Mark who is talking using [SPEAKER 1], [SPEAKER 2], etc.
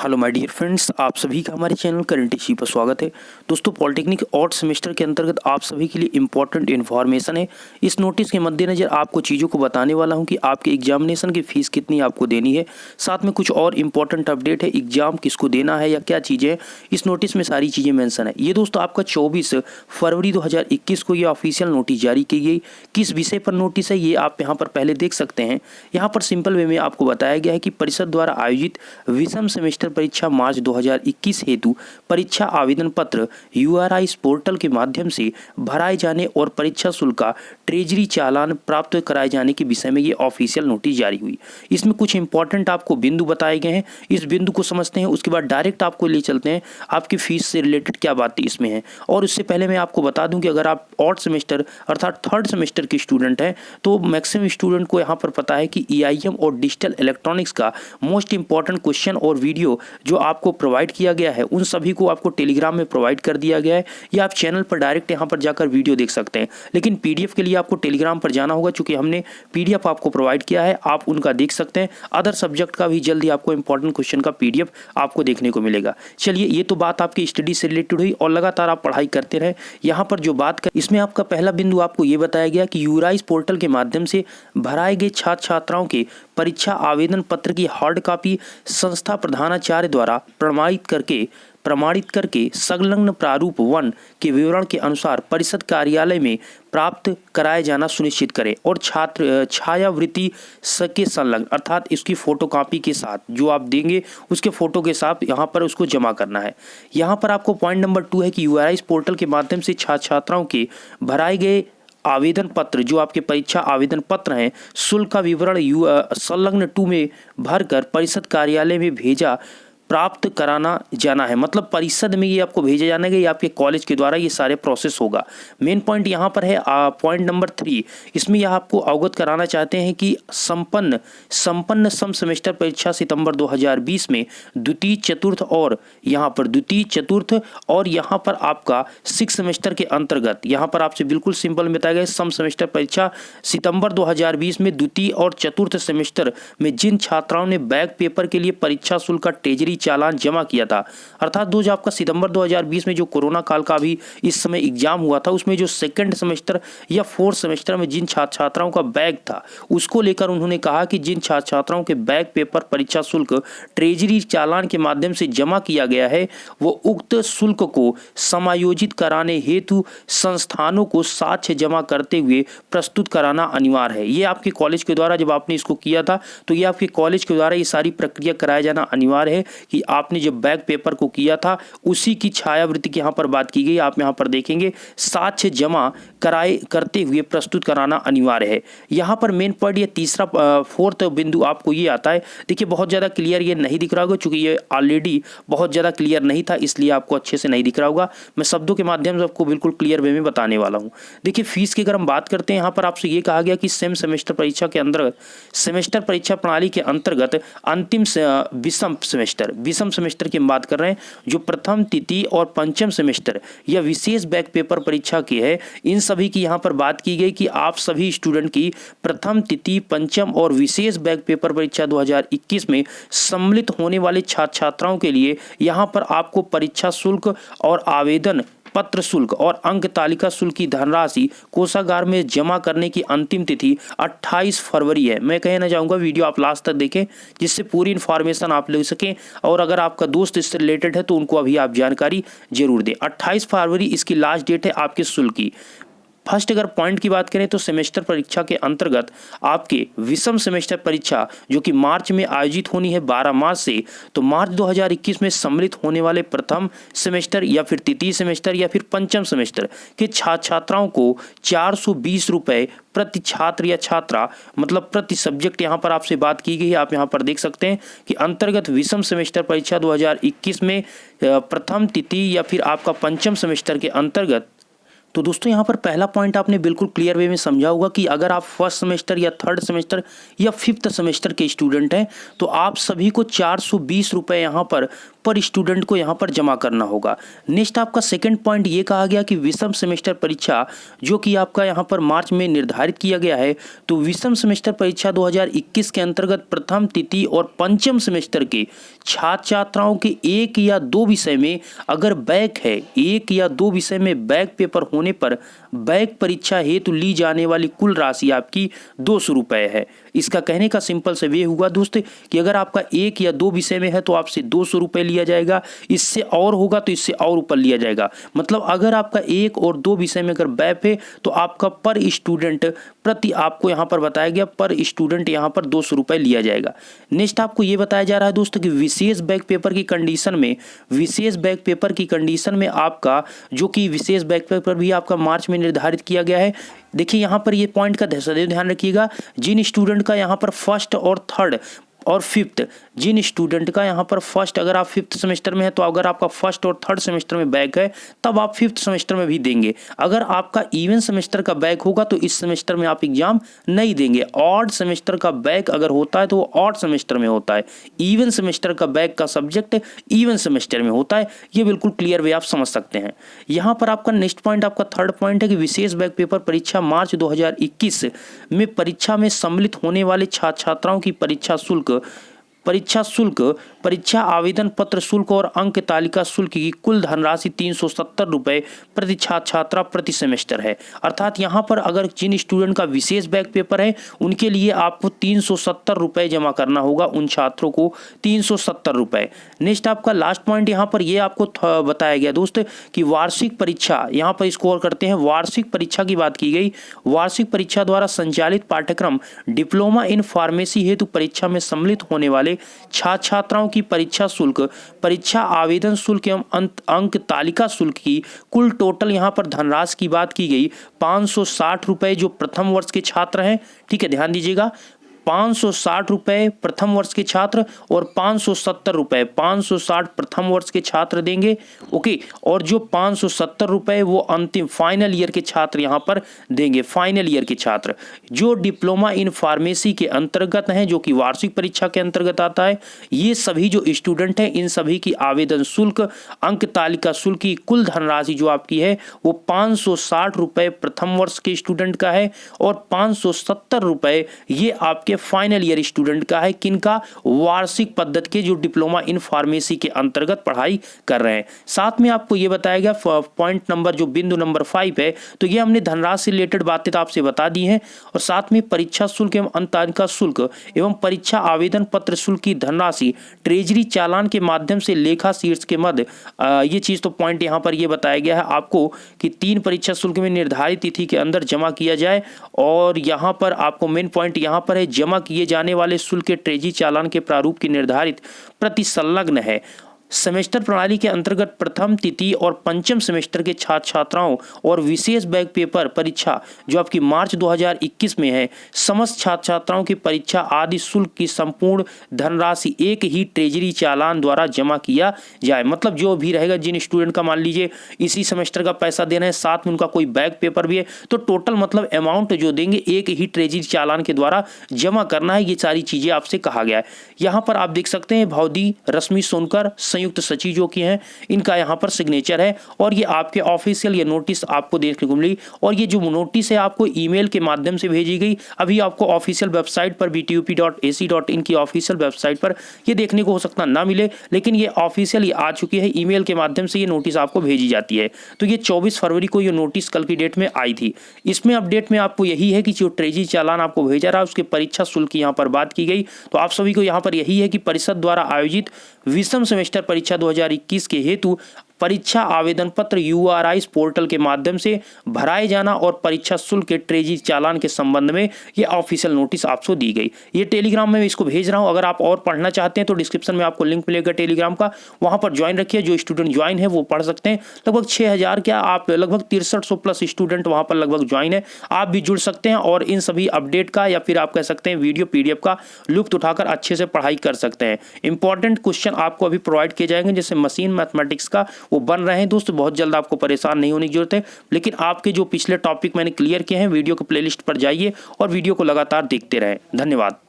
[SPEAKER 1] Hello my dear friends, आप सभी का हमारे चैनल करंट इश्यू पर स्वागत है। दोस्तों, पॉलिटेक्निक और सेमेस्टर के अंतर्गत आप सभी के लिए इंपॉर्टेंट इन्फॉर्मेशन है। इस नोटिस के मद्देनजर आपको चीज़ों को बताने वाला हूं कि आपके एग्जामिनेशन की फ़ीस कितनी आपको देनी है। साथ में कुछ और इंपॉर्टेंट अपडेट है, एग्जाम किसको देना है या क्या चीज़ें, इस नोटिस में सारी चीज़ें मेंशन है। ये दोस्तों आपका 24 फरवरी 2021 को ये ऑफिशियल नोटिस जारी की गई। किस विषय पर नोटिस है ये आप यहाँ पर पहले देख सकते हैं। यहाँ पर सिंपल वे में आपको बताया गया है कि परिषद द्वारा आयोजित विषम सेमेस्टर परीक्षा मार्च 2021 हेतु परीक्षा आवेदन पत्र यूआरआई पोर्टल के माध्यम से भराए जाने और परीक्षा शुल्क का ट्रेजरी चालान प्राप्त कराए जाने के विषय में ये ऑफिशियल नोटिस जारी हुई। इसमें कुछ इंपॉर्टेंट आपको बिंदु बताए गए हैं, इस बिंदु को समझते हैं, उसके बाद डायरेक्ट आपको ले चलते हैं आपकी फीस से रिलेटेड क्या बातें इसमें हैं। और उससे पहले मैं आपको बता दूं कि अगर आप ऑड सेमेस्टर अर्थात थर्ड सेमेस्टर के स्टूडेंट हैं तो मैक्सिमम स्टूडेंट को यहाँ पर पता है कि ईआईएम और डिजिटल इलेक्ट्रॉनिक्स का मोस्ट इंपॉर्टेंट क्वेश्चन और वीडियो जो आपको प्रोवाइड किया गया है उन सभी को आपको टेलीग्राम में प्रोवाइड कर दिया गया है, या आप चैनल पर डायरेक्ट यहाँ पर जाकर वीडियो देख सकते हैं। लेकिन पीडीएफ के लिए आपको टेलीग्राम पर जाना होगा, चूंकि हमने पीडीएफ आपको प्रोवाइड किया है, आप उनका देख सकते हैं। अदर सब्जेक्ट का भी जल्दी आपको इंपॉर्टेंट क्वेश्चन का पीडीएफ आपको देखने को मिलेगा। चलिए, ये तो बात आपकी स्टडी से रिलेटेड हुई और लगातार आप पढ़ाई करते रहे। यहाँ पर जो बात कर, इसमें आपका पहला बिंदु आपको ये बताया गया कि यूराइस पोर्टल के माध्यम से भराए गए छात्र छात्राओं के परीक्षा आवेदन पत्र की हार्ड कॉपी संस्था प्रधानाचार्य द्वारा प्रमाणित करके संलग्न प्रारूप 1 के विवरण के अनुसार परिषद कार्यालय में प्राप्त कराया जाना सुनिश्चित करें और छात्र छायावृत्ति के संलग्न अर्थात इसकी फोटोकॉपी के साथ जो आप देंगे उसके फोटो के साथ यहाँ पर उसको जमा करना है। यहाँ पर आपको पॉइंट नंबर 2 है कि यूआरआई पोर्टल के माध्यम से छात्र छात्राओं के भराए गए आवेदन पत्र जो आपके परीक्षा आवेदन पत्र हैं शुल्क का विवरण संलग्न 2 में भरकर परिषद कार्यालय में भेजा प्राप्त कराना जाना है। मतलब परिषद में ये आपको भेजा जाना है, ये आपके कॉलेज के द्वारा ये सारे प्रोसेस होगा। मेन पॉइंट यहाँ पर है पॉइंट नंबर 3, इसमें यह आपको अवगत कराना चाहते हैं कि संपन्न सम सेमेस्टर परीक्षा सितंबर 2020 में द्वितीय चतुर्थ और यहाँ पर आपका 6 सेमेस्टर के अंतर्गत यहाँ पर आपसे बिल्कुल सिंपल बताया गया सम सेमेस्टर परीक्षा सितंबर 2020 में द्वितीय और चतुर्थ सेमेस्टर में जिन छात्राओं ने बैक पेपर के लिए परीक्षा शुल्क का ट्रेजरी चालान जमा किया था, अर्थात जो आपका सितंबर 2020 में जो कोरोना काल का भी इस समय एग्जाम हुआ था उसमें जो सेकंड सेमेस्टर या फोर्थ सेमेस्टर में जिन छात्र छात्राओं का बैक था उसको लेकर उन्होंने कहा कि जिन छात्र छात्राओं के बैक पेपर परीक्षा शुल्क ट्रेजरी चालान के माध्यम से जमा किया गया है वो उक्त शुल्क को समायोजित कराने हेतु संस्थानों को साक्ष्य जमा करते हुए प्रस्तुत कराना अनिवार्य है। ये आपके कॉलेज के द्वारा जब आपने इसको किया था तो ये आपके कॉलेज के द्वारा ये सारी प्रक्रिया कराया जाना अनिवार्य है कि आपने जब बैक पेपर को किया था उसी की छायावृत्ति की यहाँ पर बात की गई। आप यहाँ पर देखेंगे साक्ष्य जमा करते हुए प्रस्तुत कराना अनिवार्य है। यहाँ पर मेन पॉइंट ये तीसरा फोर्थ बिंदु आपको ये आता है। देखिए, बहुत ज़्यादा क्लियर ये नहीं दिख रहा होगा क्योंकि ये ऑलरेडी बहुत ज़्यादा क्लियर नहीं था, इसलिए आपको अच्छे से नहीं दिख रहा होगा। मैं शब्दों के माध्यम से आपको बिल्कुल क्लियर वे में बताने वाला हूँ। देखिए, फीस की अगर हम बात करते हैं यहाँ पर आपसे ये कहा गया कि सेम सेमेस्टर परीक्षा के अंतर्गत सेमेस्टर परीक्षा प्रणाली के अंतर्गत अंतिम विषम सेमेस्टर की हम बात कर रहे हैं, जो प्रथम तृतीय और पंचम सेमेस्टर या विशेष बैक पेपर परीक्षा की है, इन सभी की यहाँ पर बात की गई कि आप सभी स्टूडेंट की प्रथम तृतीय पंचम और विशेष बैक पेपर परीक्षा 2021 में सम्मिलित होने वाले छात्र छात्राओं के लिए यहाँ पर आपको परीक्षा शुल्क और आवेदन पत्र शुल्क और अंक तालिका शुल्क की धनराशि कोषागार में जमा करने की अंतिम तिथि 28 फरवरी है। मैं कहना चाहूँगा वीडियो आप लास्ट तक देखें जिससे पूरी इन्फॉर्मेशन आप ले सकें, और अगर आपका दोस्त इससे रिलेटेड है तो उनको अभी आप जानकारी जरूर दें। 28 फरवरी इसकी लास्ट डेट है आपके शुल्क की। फर्स्ट अगर पॉइंट की बात करें तो सेमेस्टर परीक्षा के अंतर्गत आपके विषम सेमेस्टर परीक्षा जो कि मार्च में आयोजित होनी है 12 मार्च से, तो मार्च 2021 में सम्मिलित होने वाले प्रथम सेमेस्टर या फिर तृतीय सेमेस्टर या फिर पंचम सेमेस्टर के छात्र छात्राओं को 420 रुपये प्रति छात्र या छात्रा मतलब प्रति सब्जेक्ट यहाँ पर आपसे बात की गई है। आप यहाँ पर देख सकते हैं कि अंतर्गत विषम सेमेस्टर परीक्षा 2021 में प्रथम तृतीय या फिर आपका पंचम सेमेस्टर के अंतर्गत। तो दोस्तों, यहाँ पर पहला पॉइंट आपने बिल्कुल क्लियर वे में समझा होगा कि अगर आप फर्स्ट सेमेस्टर या थर्ड सेमेस्टर या फिफ्थ सेमेस्टर के स्टूडेंट हैं तो आप सभी को 420 रुपये यहाँ पर पर स्टूडेंट को यहाँ पर जमा करना होगा। नेक्स्ट आपका सेकंड पॉइंट ये कहा गया कि विषम सेमेस्टर परीक्षा जो कि आपका यहाँ पर मार्च में निर्धारित किया गया है, तो विषम सेमेस्टर परीक्षा 2021 के अंतर्गत प्रथम, तृतीय और पंचम सेमेस्टर के छात्र छात्राओं के एक या दो विषय में अगर बैक है, एक या दो विषय में बैक पेपर होने पर बैक परीक्षा हेतु ली जाने वाली कुल राशि आपकी 200 रुपये है। इसका कहने का सिंपल से वे हुआ दोस्त कि अगर आपका एक या दो विषय में है तो आपसे 200 रुपये लिया जाएगा, इससे और होगा तो इससे और ऊपर लिया जाएगा। मतलब अगर आपका एक और दो विषय में अगर बैक है तो आपका पर स्टूडेंट प्रति आपको यहाँ पर बताया गया पर स्टूडेंट यहाँ पर 200 रुपये लिया जाएगा। नेक्स्ट आपको ये बताया जा रहा है दोस्तों कि विशेष बैक पेपर की कंडीशन में, विशेष बैक पेपर की कंडीशन में आपका जो कि विशेष बैक पेपर भी आपका मार्च में निर्धारित किया गया है। देखिए यहाँ पर ये पॉइंट का सदैव ध्यान रखिएगा, जिन स्टूडेंट का यहाँ पर फर्स्ट और थर्ड और फिफ्थ, जिन स्टूडेंट का यहाँ पर फर्स्ट, अगर आप फिफ्थ सेमेस्टर में है तो अगर आपका फर्स्ट और थर्ड सेमेस्टर में बैक है तब आप फिफ्थ सेमेस्टर में भी देंगे। अगर आपका इवन सेमेस्टर का बैक होगा तो इस सेमेस्टर में आप एग्जाम नहीं देंगे। ऑड सेमेस्टर का बैक अगर होता है तो वो ऑड सेमेस्टर में होता है, इवन सेमेस्टर का बैक का सब्जेक्ट इवन सेमेस्टर में होता है। ये बिल्कुल क्लियर वे आप समझ सकते हैं। यहाँ पर आपका नेक्स्ट पॉइंट, आपका थर्ड पॉइंट है कि विशेष बैक पेपर परीक्षा मार्च 2021 में परीक्षा में सम्मिलित होने वाले छात्र छात्राओं की परीक्षा शुल्क, परीक्षा आवेदन पत्र शुल्क और अंक तालिका शुल्क की कुल धनराशि 370 रुपये प्रति छात्र छात्रा प्रति सेमेस्टर है। अर्थात यहाँ पर अगर जिन स्टूडेंट का विशेष बैक पेपर है उनके लिए आपको 370 रुपये जमा करना होगा, उन छात्रों को 370 रुपये। नेक्स्ट आपका लास्ट पॉइंट यहाँ पर ये आपको बताया गया दोस्त कि वार्षिक परीक्षा, यहाँ पर स्कोर करते हैं, वार्षिक परीक्षा की बात की गई। वार्षिक परीक्षा द्वारा संचालित पाठ्यक्रम डिप्लोमा इन फार्मेसी हेतु परीक्षा में सम्मिलित होने वाले छात्र छात्राओं की परीक्षा शुल्क, परीक्षा आवेदन शुल्क एवं अंक तालिका शुल्क की कुल टोटल यहाँ पर धनराशि की बात की गई 560 रुपये जो प्रथम वर्ष के छात्र हैं। ठीक है, ध्यान दीजिएगा, 560 रुपये प्रथम वर्ष के छात्र और 570 रुपये, 560 प्रथम वर्ष के छात्र देंगे। ओके, और जो 570 रुपये वो अंतिम फाइनल ईयर के छात्र यहाँ पर देंगे। फाइनल ईयर के छात्र जो डिप्लोमा इन फार्मेसी के अंतर्गत हैं, जो कि वार्षिक परीक्षा के अंतर्गत आता है, ये सभी जो स्टूडेंट हैं इन सभी की आवेदन शुल्क, अंक तालिका शुल्क की कुल धनराशि जो आपकी है वो 560 रुपये प्रथम वर्ष के स्टूडेंट का है और 570 रुपये ये आपके फाइनल ईयर स्टूडेंट का है। किनका? वार्षिक पद्धति के जो डिप्लोमा इन फार्मेसी के अंतर्गत पढ़ाई कर रहे हैं। साथ में आपको ये बताया गया पॉइंट नंबर जो बिंदु नंबर 5 है, तो ये हमने धनराशि से रिलेटेड बातें तो आपसे बता दी हैं और साथ में परीक्षा शुल्क एवं अंक तालिका शुल्क एवं परीक्षा आवेदन पत्र शुल्क की धनराशि ट्रेजरी चालान के माध्यम से लेखा शीर्ष के मध्य, ये चीज तो पॉइंट यहाँ पर ये बताया गया है आपको कि 3 परीक्षा शुल्क में निर्धारित तिथि के अंदर जमा किया जाए। और यहाँ पर आपको मेन पॉइंट यहाँ पर है, जमा किए जाने वाले शुल्क के ट्रेजरी चालान के प्रारूप की निर्धारित प्रति संलग्न है। सेमेस्टर प्रणाली के अंतर्गत प्रथम, तृतीय और पंचम सेमेस्टर के छात्र छात्राओं और विशेष बैक पेपर परीक्षा जो आपकी मार्च 2021 में है, समस्त छात्र छात्राओं की परीक्षा आदि शुल्क की संपूर्ण धनराशि एक ही ट्रेजरी चालान द्वारा जमा किया जाए। मतलब जो भी रहेगा, जिन स्टूडेंट का मान लीजिए इसी सेमेस्टर का पैसा देना है, साथ में उनका कोई बैक पेपर भी है, तो टोटल मतलब अमाउंट जो देंगे एक ही ट्रेजरी चालान के द्वारा जमा करना है। ये सारी चीजें आपसे कहा गया है। यहाँ पर आप देख सकते हैं भौदी रश्मि सोनकर संयुक्त सचिव जो कि हैं, इनका यहाँ पर सिग्नेचर है और ये आपके ऑफिशियल ये नोटिस आपको देखने को मिली। और ये जो नोटिस है आपको ईमेल के माध्यम से भेजी गई। अभी आपको ऑफिशियल वेबसाइट पर btup.ac.in की ऑफिशियल वेबसाइट पर ये देखने को हो सकता ना मिले, लेकिन ये ऑफिशियली आ चुकी है। ईमेल के माध्यम से ये नोटिस आपको भेजी जाती है। तो ये 24 फरवरी को ये नोटिस कल की डेट में आई थी। इसमें अपडेट में आपको यही है कि जो ट्रेजरी चालान आपको भेजा रहा है उसके परीक्षा शुल्क यहाँ पर बात की गई। तो आप सभी को यहाँ पर यही है कि परिषद द्वारा आयोजित विषम सेमेस्टर परीक्षा 2021 के हेतु परीक्षा आवेदन पत्र URIs पोर्टल के माध्यम से भराए जाना और परीक्षा शुल्क के ट्रेजरी चालान के संबंध में ये ऑफिशियल नोटिस आपको दी गई। ये टेलीग्राम में इसको भेज रहा हूँ। अगर आप और पढ़ना चाहते हैं तो डिस्क्रिप्शन में आपको लिंक मिलेगा टेलीग्राम का, वहां पर ज्वाइन रखिए। जो स्टूडेंट ज्वाइन है वो पढ़ सकते हैं। लगभग 6000 क्या आप लगभग 6300 प्लस स्टूडेंट वहां पर लगभग ज्वाइन है। आप भी जुड़ सकते हैं और इन सभी अपडेट का या फिर आप कह सकते हैं वीडियो PDF का लुत्फ उठाकर अच्छे से पढ़ाई कर सकते हैं। इंपॉर्टेंट क्वेश्चन आपको अभी प्रोवाइड किए जाएंगे, जैसे मशीन मैथमेटिक्स का वो बन रहे हैं दोस्तों। बहुत जल्द आपको परेशान नहीं होने की जरूरत है, लेकिन आपके जो पिछले टॉपिक मैंने क्लियर किए हैं, वीडियो के प्लेलिस्ट पर जाइए और वीडियो को लगातार देखते रहें। धन्यवाद।